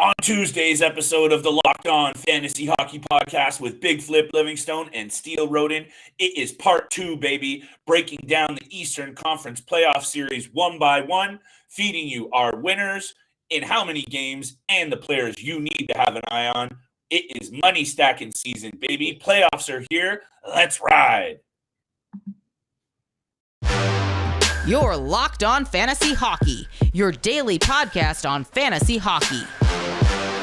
On Tuesday's episode of the Locked On Fantasy Hockey Podcast with Big Flip Livingstone and Steele Roden, it is part two, baby, breaking down the Eastern Conference playoff series one by one, feeding you our winners in how many games and the players you need to have an eye on. It is money stacking season, baby. Playoffs are here. Let's ride. You're Locked On Fantasy Hockey, your daily podcast on fantasy hockey.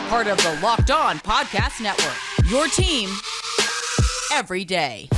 Part of the Locked On Podcast Network, your team every day.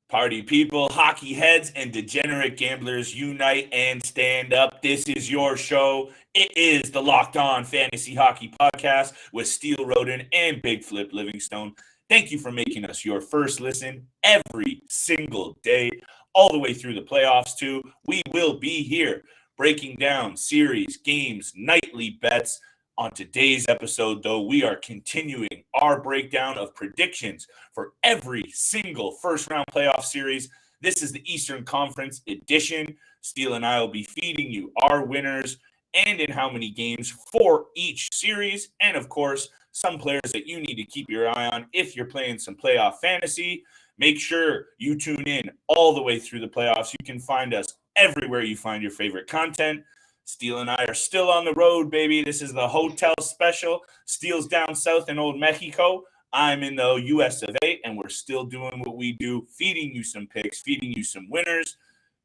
Party people, hockey heads, and degenerate gamblers unite and stand up. This is your show. It is the Locked On Fantasy Hockey Podcast with Steele Roden and Big Flip Livingstone. Thank you for making us your first listen every single day, all the way through the playoffs too. We will be here breaking down series, games, nightly bets. On today's episode, though, we are continuing our breakdown of predictions for every single first-round playoff series. This is the Eastern Conference edition. Steele and I will be feeding you our winners and in how many games for each series. And, of course, some players that you need to keep your eye on if you're playing some playoff fantasy. Make sure you tune in all the way through the playoffs. You can find us everywhere you find your favorite content. Steele and I are still on the road, baby. This is the hotel special. Steele's down south in old Mexico. I'm in the US of A, and we're still doing what we do, feeding you some picks, feeding you some winners.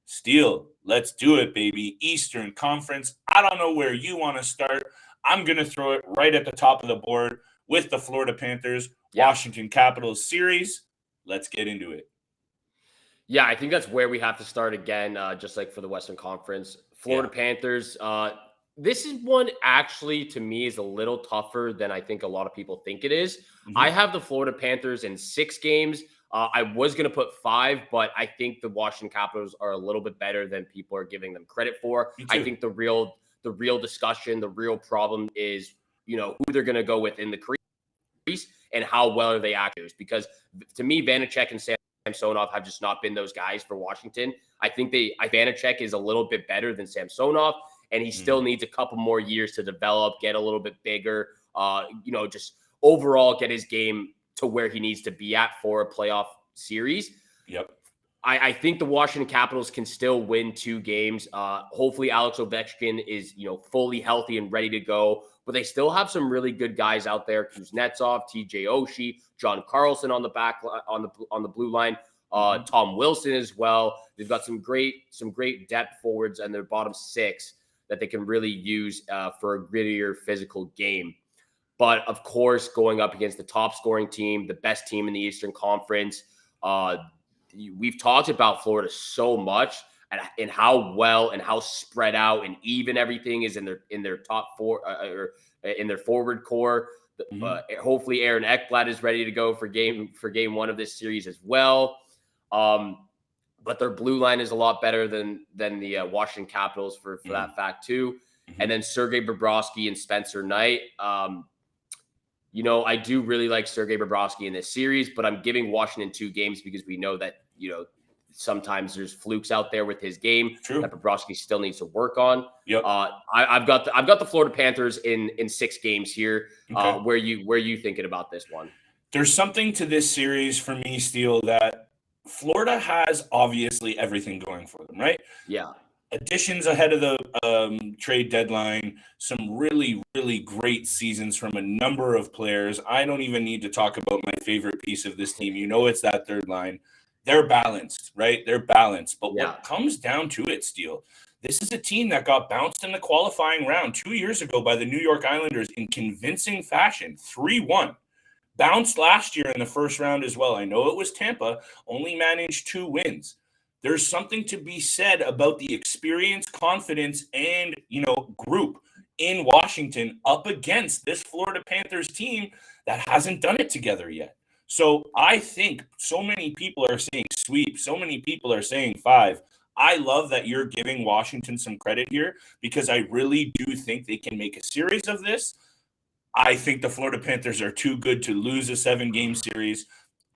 Steele, let's do it, baby. Eastern Conference. I don't know where you want to start. I'm going to throw it right at the top of the board with the Florida Panthers, Washington Capitals series. Let's get into it. Yeah, I think that's where we have to start again, just like for the Western Conference. Florida Panthers, this is one actually, to me, is a little tougher than I think a lot of people think it is. Mm-hmm. I have the Florida Panthers in 6 games. I was going to put 5, but I think the Washington Capitals are a little bit better than people are giving them credit for. I think the real discussion, the real problem is, who they're going to go with in the crease and how well are they actors. Because to me, Vanacek and Samsonov have just not been those guys for Washington. I think Vanacek is a little bit better than Samsonov, and he still needs a couple more years to develop, get a little bit bigger, just overall get his game to where he needs to be at for a playoff series. Yep. I think the Washington Capitals can still win 2 games. Hopefully Alex Ovechkin is, fully healthy and ready to go, but they still have some really good guys out there. Kuznetsov, TJ Oshie, John Carlson on the back on the blue line, Tom Wilson as well. They've got some great depth forwards and their bottom 6 that they can really use for a grittier physical game. But of course, going up against the top scoring team, the best team in the Eastern Conference, we've talked about Florida so much and how well and how spread out and even everything is in their top 4 or in their forward core. Hopefully Aaron Ekblad is ready to go for game 1 of this series as well. But their blue line is a lot better than the Washington Capitals for that fact too. And then Sergei Bobrovsky and Spencer Knight. I do really like Sergei Bobrovsky in this series, but I'm giving Washington 2 games because we know that, sometimes there's flukes out there with his game that Bobrovsky still needs to work on. Yep. I've got the Florida Panthers in 6 games here. Okay. Where you thinking about this one? There's something to this series for me, Steele, that Florida has obviously everything going for them, right? Yeah. Additions ahead of the trade deadline, some really, really great seasons from a number of players. I don't even need to talk about my favorite piece of this team. It's that third line. They're balanced, right? They're balanced. But what comes down to it, Steele, this is a team that got bounced in the qualifying round 2 years ago by the New York Islanders in convincing fashion, 3-1. Bounced last year in the first round as well. I know it was Tampa, only managed 2 wins. There's something to be said about the experience, confidence, and, group in Washington up against this Florida Panthers team that hasn't done it together yet. So I think so many people are saying sweep. So many people are saying 5. I love that you're giving Washington some credit here because I really do think they can make a series of this. I think the Florida Panthers are too good to lose a 7-game series.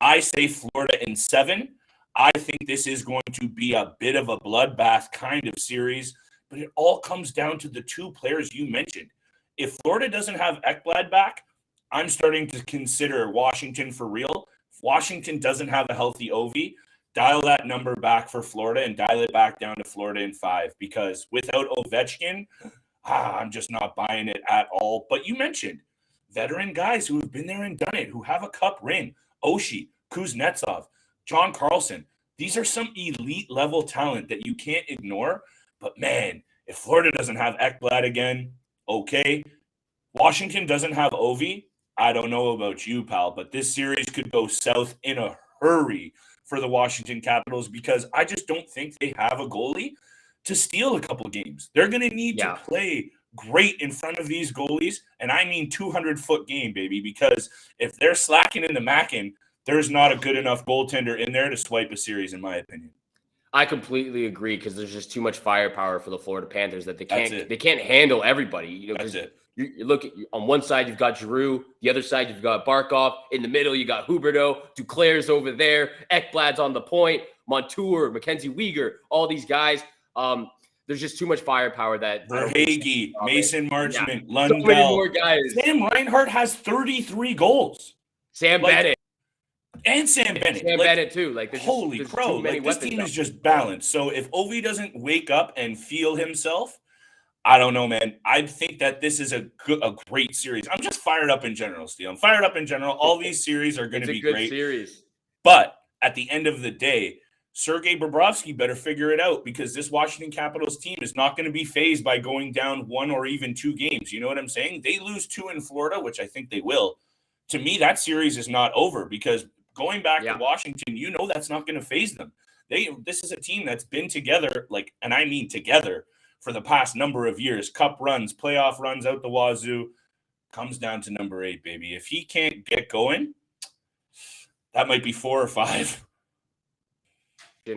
I say Florida in 7. I think this is going to be a bit of a bloodbath kind of series, but it all comes down to the two players you mentioned. If Florida doesn't have Ekblad back, I'm starting to consider Washington for real. If Washington doesn't have a healthy Ovi, dial that number back for Florida and dial it back down to Florida in 5, because without Ovechkin, I'm just not buying it at all. But you mentioned veteran guys who have been there and done it, who have a cup ring. Oshie, Kuznetsov, John Carlson. These are some elite level talent that you can't ignore. But man, if Florida doesn't have Ekblad again, okay. Washington doesn't have Ovi. I don't know about you, pal, but this series could go south in a hurry for the Washington Capitals, because I just don't think they have a goalie to steal a couple games. They're going to need to play great in front of these goalies, and I mean 200-foot game, baby, because if they're slacking in the Mackin, there's not a good enough goaltender in there to swipe a series, in my opinion. I completely agree, because there's just too much firepower for the Florida Panthers that they can't handle everybody. You know, That's it. You look at on one side, you've got Giroux. The other side, you've got Barkov. In the middle, you got Huberdeau. Duclair's over there. Ekblad's on the point. Montour, Mackenzie Weegar, all these guys. There's just too much firepower that Verhaeghe, Mason Marchment, yeah. Lundell. So many more guys. Sam Reinhart has 33 goals. Sam Bennett. And Sam Bennett. Sam Bennett, too. Like, holy crow. This team is just balanced. So if Ovi doesn't wake up and feel himself, I don't know, man. I think that this is a great series. I'm just fired up in general, Steele. I'm fired up in general. All these series are going to be great. It's a good series. But at the end of the day, Sergei Bobrovsky better figure it out, because this Washington Capitals team is not going to be fazed by going down 1 or even 2 games. You know what I'm saying? They lose 2 in Florida, which I think they will. To me, that series is not over, because going back to Washington, you know that's not going to faze them. This is a team that's been together, and I mean together, for the past number of years. Cup runs, playoff runs out the wazoo. Comes down to number 8, baby. If he can't get going, that might be 4 or 5.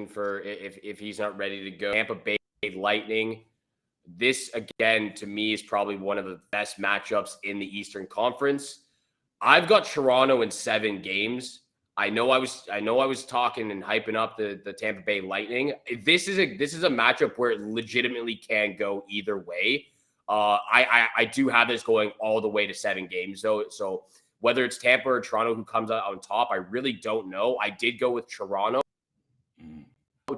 For if he's not ready to go. Tampa Bay Lightning. This, again, to me, is probably one of the best matchups in the Eastern Conference. I've got Toronto in 7 games. I know I was talking and hyping up the Tampa Bay Lightning. This is a matchup where it legitimately can go either way. I do have this going all the way to 7 games, though. So whether it's Tampa or Toronto who comes out on top, I really don't know. I did go with Toronto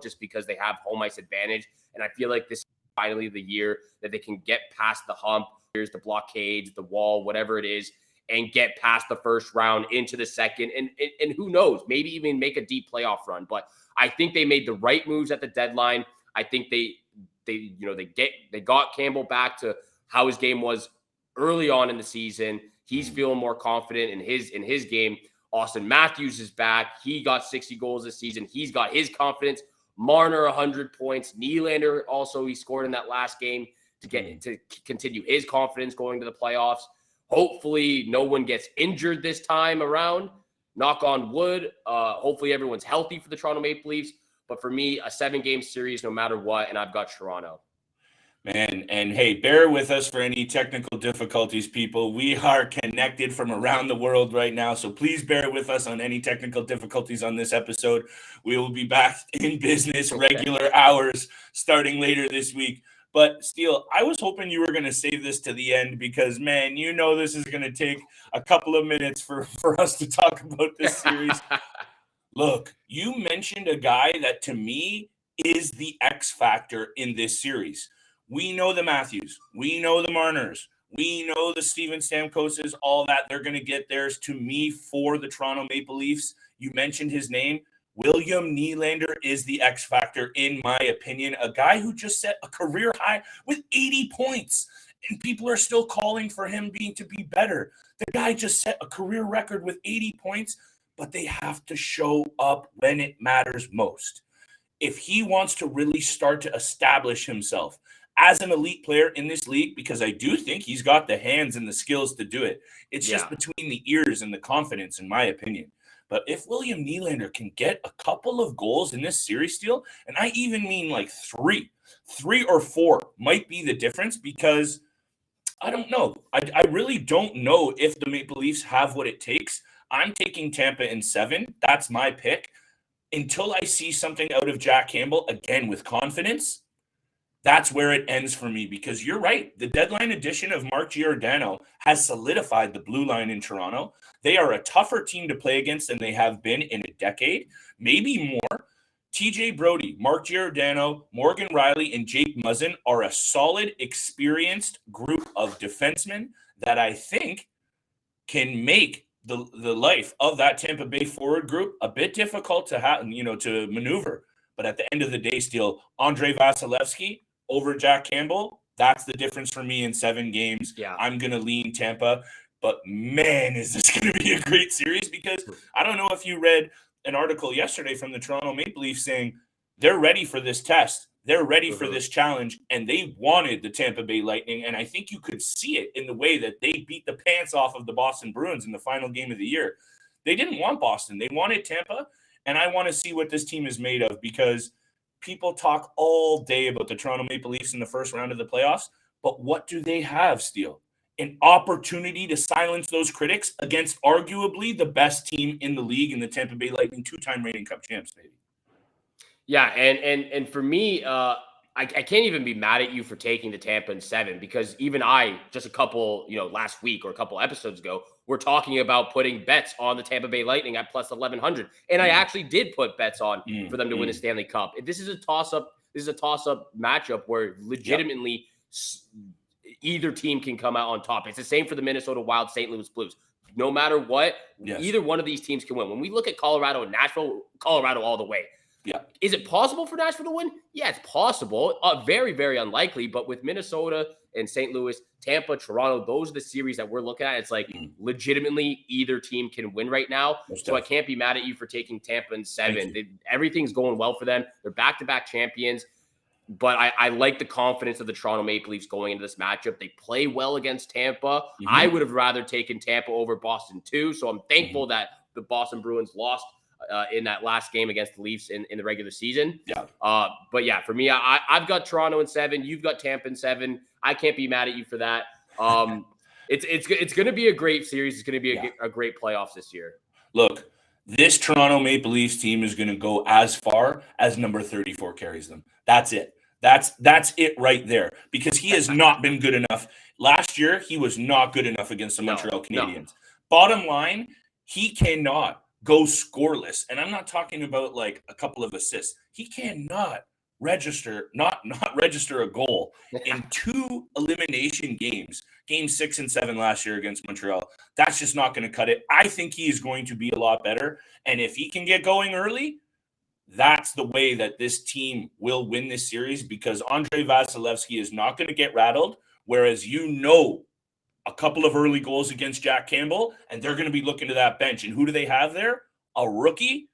just because they have home ice advantage, and I feel like this is finally the year that they can get past the hump. Here's the blockades, the wall, whatever it is, and get past the first round into the second, and who knows, maybe even make a deep playoff run. But I think they made the right moves at the deadline. I think they got Campbell back to how his game was early on in the season. He's feeling more confident in his game. Austin Matthews is back. He got 60 goals this season. He's got his confidence. Marner 100 points. Nylander also, he scored in that last game to continue his confidence going to the playoffs. Hopefully no one gets injured this time around. Knock on wood. Hopefully everyone's healthy for the Toronto Maple Leafs. But for me, a 7-game series no matter what, and I've got Toronto. Man, and hey, bear with us for any technical difficulties, people. We are connected from around the world right now, so please bear with us on any technical difficulties on this episode. We will be back in business, regular hours, starting later this week. But, Steele, I was hoping you were going to save this to the end because, man, you know this is going to take a couple of minutes for us to talk about this series. Look, you mentioned a guy that, to me, is the X factor in this series. We know the Matthews. We know the Marners. We know the Steven Stamkoses, all that. They're going to get theirs. To me, for the Toronto Maple Leafs, you mentioned his name. William Nylander is the X factor, in my opinion. A guy who just set a career high with 80 points, and people are still calling for him to be better. The guy just set a career record with 80 points, but they have to show up when it matters most. If he wants to really start to establish himself as an elite player in this league, because I do think he's got the hands and the skills to do it. It's just between the ears and the confidence, in my opinion. But if William Nylander can get a couple of goals in this series, Steele, and I even mean like 3 or 4 might be the difference, because I don't know. I really don't know if the Maple Leafs have what it takes. I'm taking Tampa in 7. That's my pick. until I see something out of Jack Campbell, again, with confidence, that's where it ends for me, because you're right. The deadline addition of Mark Giordano has solidified the blue line in Toronto. They are a tougher team to play against than they have been in a decade, maybe more. TJ Brody, Mark Giordano, Morgan Riley, and Jake Muzzin are a solid, experienced group of defensemen that I think can make the life of that Tampa Bay forward group a bit difficult to to maneuver. But at the end of the day, Steele, Andrei Vasilevsky over Jack Campbell, that's the difference for me in 7 games. Yeah. I'm going to lean Tampa. But man, is this going to be a great series, because I don't know if you read an article yesterday from the Toronto Maple Leafs saying they're ready for this test. They're ready for this challenge, and they wanted the Tampa Bay Lightning, and I think you could see it in the way that they beat the pants off of the Boston Bruins in the final game of the year. They didn't want Boston. They wanted Tampa, and I want to see what this team is made of, because people talk all day about the Toronto Maple Leafs in the first round of the playoffs, but what do they have, Steele? An opportunity to silence those critics against arguably the best team in the league in the Tampa Bay Lightning, 2-time reigning Cup champs, baby. Yeah, and for me, I can't even be mad at you for taking the Tampa in 7, because even I, just a couple, last week or a couple episodes ago, we're talking about putting bets on the Tampa Bay Lightning at plus 1,100. And I actually did put bets on for them to win the Stanley Cup. This is a toss-up. This is a toss-up matchup where legitimately either team can come out on top. It's the same for the Minnesota Wild, St. Louis Blues. No matter what, either one of these teams can win. When we look at Colorado and Nashville, Colorado all the way. Yeah. Is it possible for Nashville to win? Yeah, it's possible. Very, very unlikely. But with Minnesota and St. Louis, Tampa, Toronto, those are the series that we're looking at. It's like legitimately either team can win right now. So I can't be mad at you for taking Tampa in 7. Everything's going well for them. They're back-to-back champions. But I like the confidence of the Toronto Maple Leafs going into this matchup. They play well against Tampa. I would have rather taken Tampa over Boston too. So I'm thankful that the Boston Bruins lost in that last game against the Leafs in the regular season. Yeah. But yeah, for me, I've got Toronto in 7. You've got Tampa in 7. I can't be mad at you for that. It's going to be a great series. It's going to be a great playoffs this year. Look, this Toronto Maple Leafs team is going to go as far as number 34 carries them. That's it. That's it right there, because he has not been good enough. Last year, he was not good enough against the Montreal Canadiens. No. Bottom line, he cannot go scoreless. And I'm not talking about like a couple of assists. He cannot register a goal in 2 elimination games, game 6 and 7 last year against Montreal. That's just not going to cut it. I think he is going to be a lot better. And if he can get going early, that's the way that this team will win this series, because Andrei Vasilevsky is not going to get rattled. Whereas, a couple of early goals against Jack Campbell, and they're going to be looking to that bench. And who do they have there? A rookie?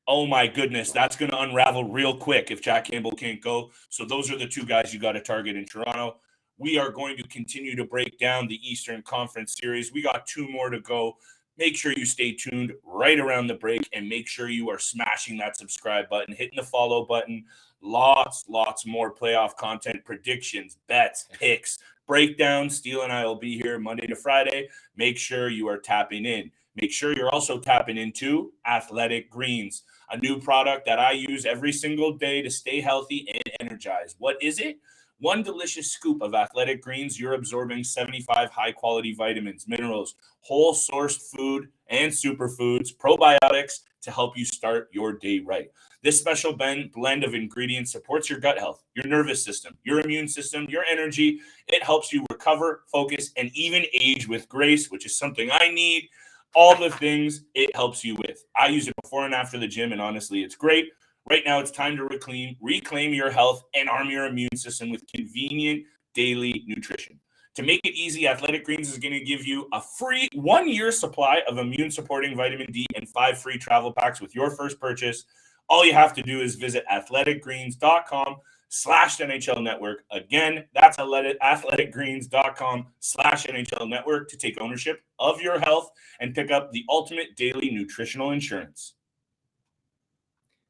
Oh my goodness, that's going to unravel real quick if Jack Campbell can't go. So those are the 2 guys you got to target in Toronto. We are going to continue to break down the Eastern Conference series. We got 2 more to go. Make sure you stay tuned right around the break, and make sure you are smashing that subscribe button, hitting the follow button. Lots more playoff content, predictions, bets, picks, breakdowns. Steele and I will be here Monday to Friday. Make sure you are tapping in. Make sure you're also tapping into Athletic Greens, a new product that I use every single day to stay healthy and energized. What is it? 1 delicious scoop of Athletic Greens, you're absorbing 75 high-quality vitamins, minerals, whole-sourced food and superfoods, probiotics to help you start your day right. This special blend of ingredients supports your gut health, your nervous system, your immune system, your energy. It helps you recover, focus, and even age with grace, which is something I need. All the things it helps you with. I use it before and after the gym, and honestly, it's great. Right now, it's time to reclaim your health and arm your immune system with convenient daily nutrition. To make it easy, Athletic Greens is going to give you a free 1-year supply of immune-supporting vitamin D and 5 free travel packs with your first purchase. All you have to do is visit athleticgreens.com/NHL Network. Again, that's athleticgreens.com/NHL Network to take ownership of your health and pick up the ultimate daily nutritional insurance.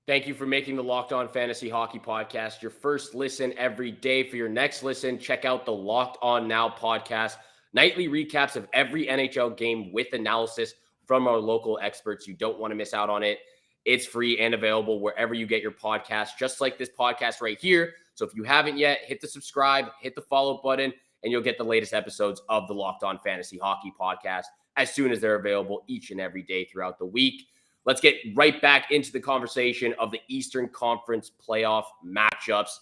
Thank you for making the Locked On Fantasy Hockey Podcast your first listen every day. For your next listen, check out the Locked On Now podcast. Nightly recaps of every NHL game with analysis from our local experts. You don't want to miss out on it. It's free and available wherever you get your podcast, just like this podcast right here. So if you haven't yet, hit the subscribe, hit the follow button, and you'll get the latest episodes of the Locked On Fantasy Hockey podcast as soon as they're available each and every day throughout the week. Let's get right back into the conversation of the Eastern Conference playoff matchups.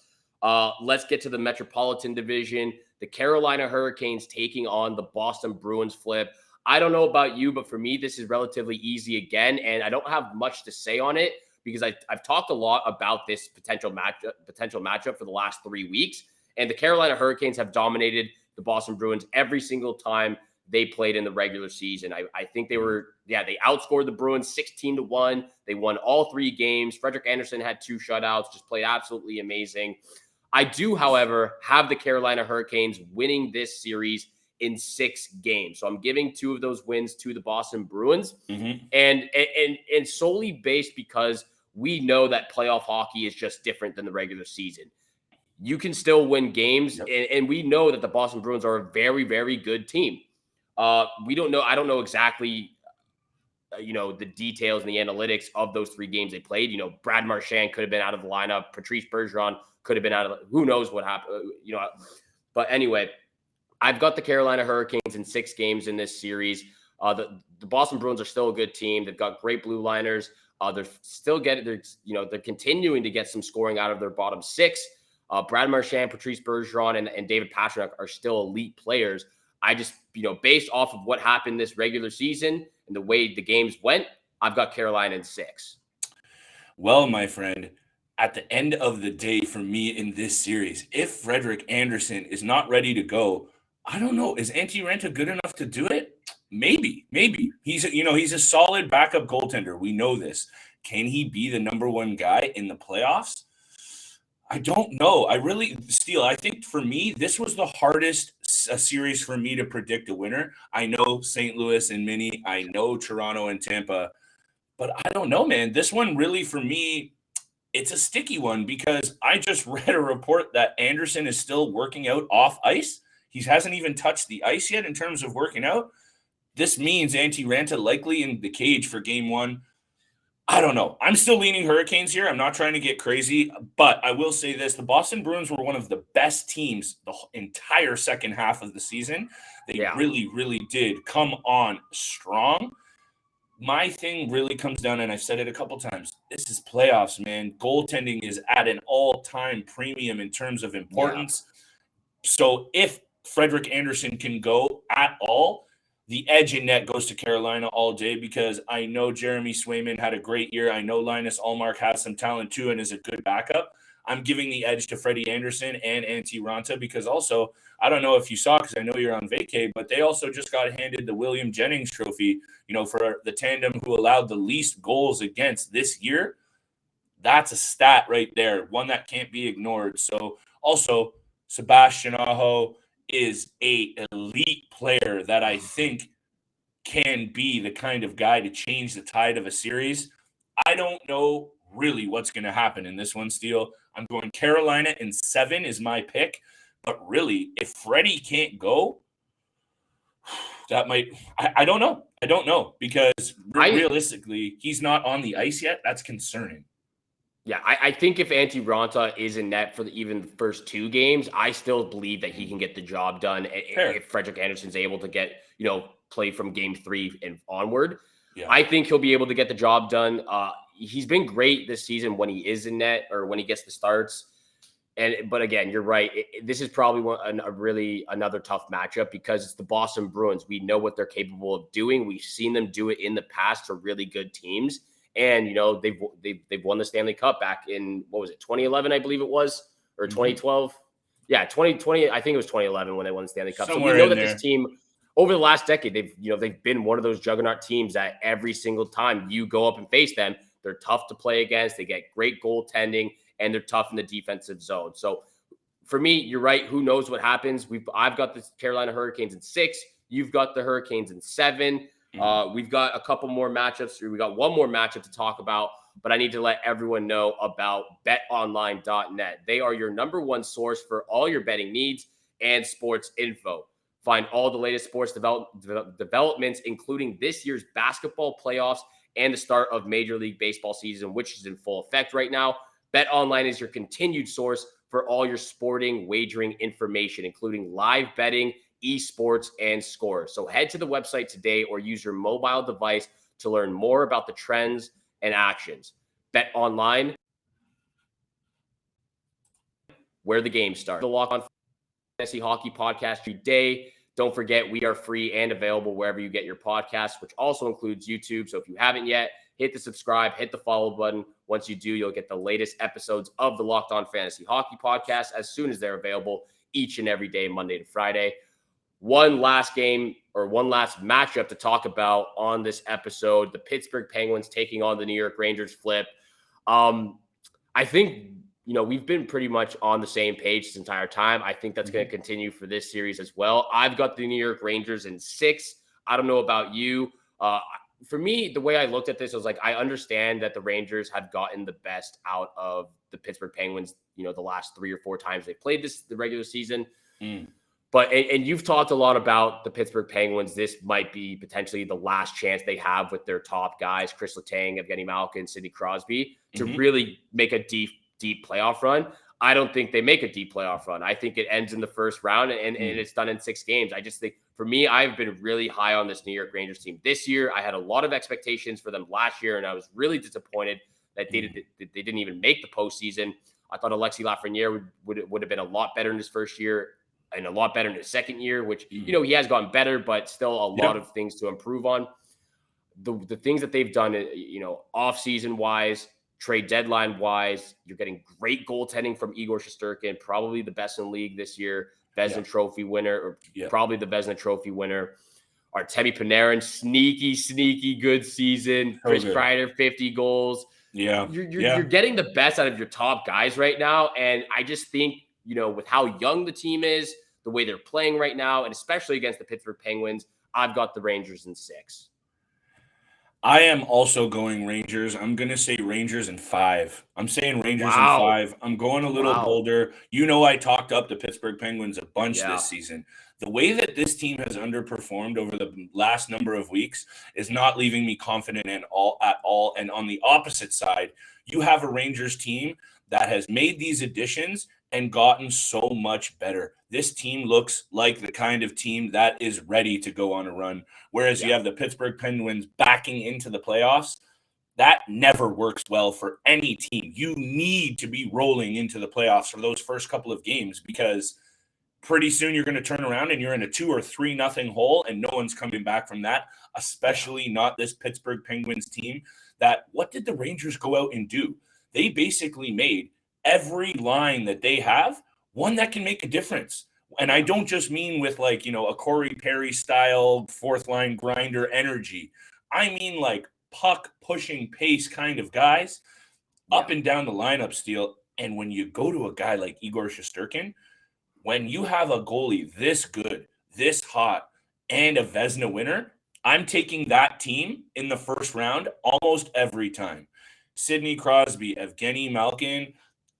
Let's get to the Metropolitan Division. The Carolina Hurricanes taking on the Boston Bruins. Flip. I don't know about you, but for me, this is relatively easy again, and I don't have much to say on it because I've talked a lot about this potential matchup for the last 3 weeks, and the Carolina Hurricanes have dominated the Boston Bruins every single time they played in the regular season. I think they outscored the Bruins 16-1. They won all 3 games. Frederik Andersen had 2 shutouts, just played absolutely amazing. I do, however, have the Carolina Hurricanes winning this series in 6 games. So I'm giving 2 of those wins to the Boston Bruins. And solely based because we know that playoff hockey is just different than the regular season. You can still win games, and we know that the Boston Bruins are a very, very good team. We don't know. I don't know exactly, the details and the analytics of those 3 games they played. Brad Marchand could have been out of the lineup. Patrice Bergeron could have been out of who knows what happened, But anyway, I've got the Carolina Hurricanes in 6 games in this series. The Boston Bruins are still a good team. They've got great blue liners. They're continuing to get some scoring out of their bottom 6. Brad Marchand, Patrice Bergeron, and David Pastrnak are still elite players. I just, based off of what happened this regular season and the way the games went, I've got Carolina in 6. Well, my friend, at the end of the day for me in this series, if Frederik Andersen is not ready to go, I don't know. Is Antti Raanta good enough to do it? Maybe. He's a solid backup goaltender. We know this. Can he be the number 1 guy in the playoffs? I don't know. Steele, I think for me, this was the hardest series for me to predict a winner. I know St. Louis and Minnie. I know Toronto and Tampa. But I don't know, man. This one really, for me, it's a sticky one because I just read a report that Andersen is still working out off ice. He hasn't even touched the ice yet in terms of working out. This means Antti Raanta likely in the cage for game 1. I don't know. I'm still leaning Hurricanes here. I'm not trying to get crazy, but I will say this. The Boston Bruins were one of the best teams the entire second half of the season. They really, really did come on strong. My thing really comes down, and I've said it a couple times, this is playoffs, man. Goaltending is at an all-time premium in terms of importance. So if Frederik Andersen can go at all, the edge in net goes to Carolina all day because I know Jeremy Swayman had a great year. I know Linus Ullmark has some talent too and is a good backup. I'm giving the edge to Freddie Andersen and Antti Raanta because also, I don't know if you saw because I know you're on vacay, but they also just got handed the William Jennings Trophy, for the tandem who allowed the least goals against this year. That's a stat right there, one that can't be ignored. So also, Sebastian Aho is a elite player that I think can be the kind of guy to change the tide of a series. I don't know really what's going to happen in this one, Steele. I'm going Carolina in 7 is my pick. But really, if Freddie can't go, that might – I don't know. I don't know because realistically, he's not on the ice yet. That's concerning. Yeah, I think if Antti Raanta is in net for even the first 2 games, I still believe that he can get the job done if Frederik Andersen's able to get, play from game 3 and onward. Yeah. I think he'll be able to get the job done. He's been great this season when he is in net or when he gets the starts. But again, you're right. This is probably another tough matchup because it's the Boston Bruins. We know what they're capable of doing. We've seen them do it in the past to really good teams. And, they've won the Stanley Cup back in, 2011, I believe it was, or 2012. Yeah, 2020. I think it was 2011 when they won the Stanley Cup. Somewhere so we know that there. This team over the last decade, they've been one of those juggernaut teams that every single time you go up and face them, they're tough to play against. They get great goaltending and they're tough in the defensive zone. So for me, you're right. Who knows what happens? I've got the Carolina Hurricanes in 6. You've got the Hurricanes in 7. We've got a couple more matchups. We got one more matchup to talk about, but I need to let everyone know about BetOnline.net. They are your number 1 source for all your betting needs and sports info. Find all the latest sports developments, including this year's basketball playoffs and the start of Major League Baseball season, which is in full effect right now. BetOnline is your continued source for all your sporting wagering information, including live betting, esports, and scores. So head to the website today or use your mobile device to learn more about the trends and actions. BetOnline, where the game starts. The Locked On Fantasy Hockey Podcast today. Don't forget, we are free and available wherever you get your podcasts, which also includes YouTube. So if you haven't yet, hit the subscribe, hit the follow button. Once you do, you'll get the latest episodes of the Locked On Fantasy Hockey Podcast as soon as they're available each and every day, Monday to Friday. One last matchup to talk about on this episode, the Pittsburgh Penguins taking on the New York Rangers flip. I think, we've been pretty much on the same page this entire time. I think that's going to continue for this series as well. I've got the New York Rangers in 6. I don't know about you. For me, the way I looked at this was like, I understand that the Rangers have gotten the best out of the Pittsburgh Penguins, the last 3 or 4 times they played the regular season. But, and you've talked a lot about the Pittsburgh Penguins. This might be potentially the last chance they have with their top guys, Chris Letang, Evgeny Malkin, Sidney Crosby, to really make a deep playoff run. I don't think they make a deep playoff run. I think it ends in the first round and it's done in 6 games. I just think, for me, I've been really high on this New York Rangers team this year. I had a lot of expectations for them last year, and I was really disappointed that they didn't even make the postseason. I thought Alexis Lafreniere would have been a lot better in his first year and a lot better in his second year, which, he has gotten better, but still a lot of things to improve on. The things that they've done, off-season wise, trade deadline wise, you're getting great goaltending from Igor Shesterkin, probably the best in the league this year, Vezina Trophy winner, or probably the Vezina Trophy winner. Artemi Panarin, sneaky good season. Chris Kreider, 50 goals. You're getting the best out of your top guys right now, and I just think, with how young the team is, the way they're playing right now, and especially against the Pittsburgh Penguins, I've got the Rangers in 6. I am also going Rangers. I'm going to say Rangers in 5. I'm saying Rangers in 5. I'm going a little bolder. I talked up the Pittsburgh Penguins a bunch this season. The way that this team has underperformed over the last number of weeks is not leaving me confident at all. And on the opposite side, you have a Rangers team that has made these additions and gotten so much better. This team looks like the kind of team that is ready to go on a run. Whereas you have the Pittsburgh Penguins backing into the playoffs. That never works well for any team. You need to be rolling into the playoffs for those first couple of games, because pretty soon you're going to turn around and you're in a 2 or 3-0 hole, and no one's coming back from that, especially not this Pittsburgh Penguins team. What did the Rangers go out and do? They basically made every line that they have one that can make a difference. And I don't just mean with a Corey Perry style 4th line grinder energy. I mean like puck pushing pace kind of guys up and down the lineup, Steele. And when you go to a guy like Igor Shesterkin, when you have a goalie this good, this hot, and a Vezina winner, I'm taking that team in the first round almost every time. Sidney Crosby, Evgeny Malkin,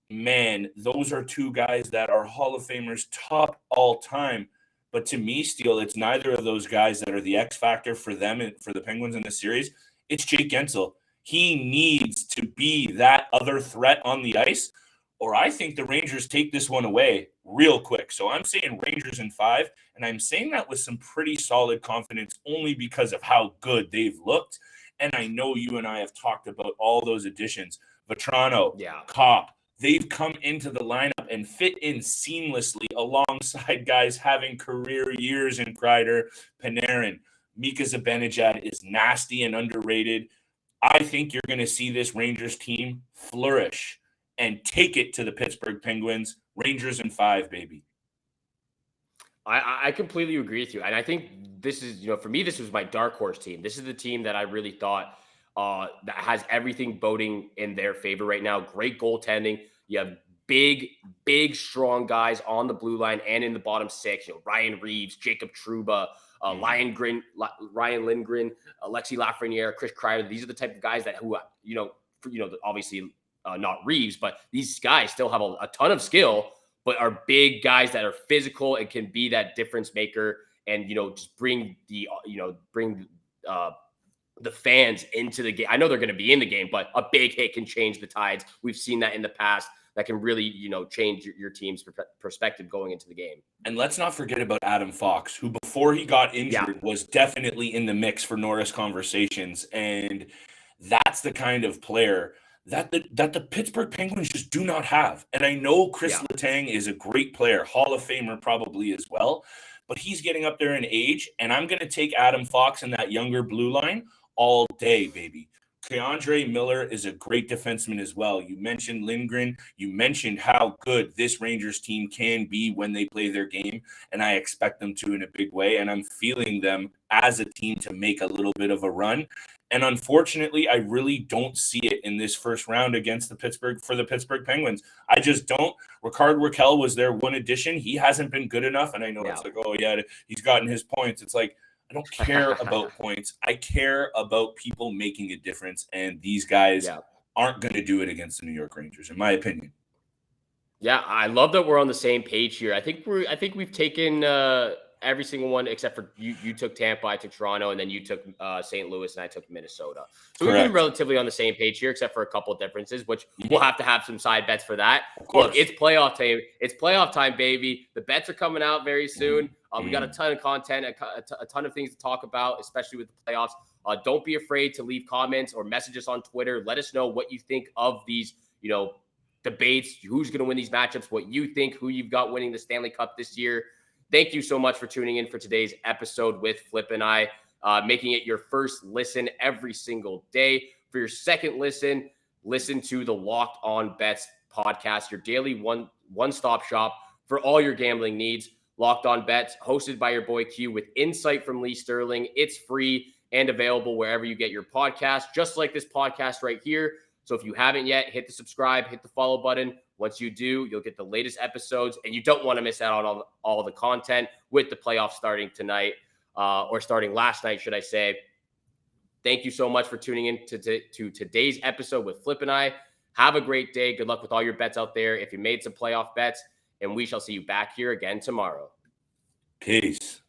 man, those are 2 guys that are Hall of Famers top all time. But to me, Steele, it's neither of those guys that are the X factor for them and for the Penguins in this series. It's Jake Gensel. He needs to be that other threat on the ice, or I think the Rangers take this one away real quick. So I'm saying Rangers in 5, and I'm saying that with some pretty solid confidence only because of how good they've looked. And I know you and I have talked about all those additions. Vetrano, Kopp, they've come into the lineup and fit in seamlessly alongside guys having career years in Kreider, Panarin. Mika Zibanejad is nasty and underrated. I think you're going to see this Rangers team flourish and take it to the Pittsburgh Penguins. Rangers in 5, baby. I completely agree with you. And I think this is, for me, this was my dark horse team. This is the team that I really thought that has everything boding in their favor right now. Great goaltending. You have big, strong guys on the blue line and in the bottom 6. Ryan Reeves, Jacob Trouba, Ryan Lindgren, Alexis Lafreniere, Chris Kreider. These are the type of guys that obviously not Reeves, but these guys still have a ton of skill, but are big guys that are physical and can be that difference maker and, just bring the the fans into the game. I know they're going to be in the game, but a big hit can change the tides. We've seen that in the past. That can really, change your team's perspective going into the game. And let's not forget about Adam Fox, who before he got injured was definitely in the mix for Norris conversations. And that's the kind of player that the Pittsburgh Penguins just do not have. And I know Chris Letang is a great player, Hall of Famer probably as well, but he's getting up there in age. And I'm going to take Adam Fox and that younger blue line all day, baby. Keandre Miller is a great defenseman as well. You mentioned Lindgren. You mentioned how good this Rangers team can be when they play their game, and I expect them to in a big way, and I'm feeling them as a team to make a little bit of a run. And unfortunately, I really don't see it in this first round against the Pittsburgh Penguins. I just don't. Rickard Rakell was their one addition. He hasn't been good enough, and I know it's like, oh, yeah, he's gotten his points. It's like, I don't care about points. I care about people making a difference, and these guys aren't going to do it against the New York Rangers, in my opinion. Yeah, I love that we're on the same page here. I think we've taken every single one except for you took Tampa, I took Toronto, and then you took St. Louis, and I took Minnesota. So we've been relatively on the same page here, except for a couple of differences, which we'll have to have some side bets for that. Look, it's playoff time. It's playoff time, baby. The bets are coming out very soon. We got a ton of content, a ton of things to talk about, especially with the playoffs. Don't be afraid to leave comments or message us on Twitter. Let us know what you think of these, debates, who's going to win these matchups, what you think, who you've got winning the Stanley Cup this year. Thank you so much for tuning in for today's episode with Flip and I, making it your first listen every single day. For your second listen to the Locked On Bets podcast, your daily one-stop shop for all your gambling needs. Locked On Bets, hosted by your boy Q with insight from Lee Sterling. It's free and available wherever you get your podcast, just like this podcast right here. So if you haven't yet, hit the subscribe, hit the follow button. Once you do, you'll get the latest episodes, and you don't want to miss out on all the content with the playoffs starting tonight, or starting last night, should I say. Thank you so much for tuning in to today's episode with Flip and I. Have a great day. Good luck with all your bets out there if you made some playoff bets, and we shall see you back here again tomorrow. Peace.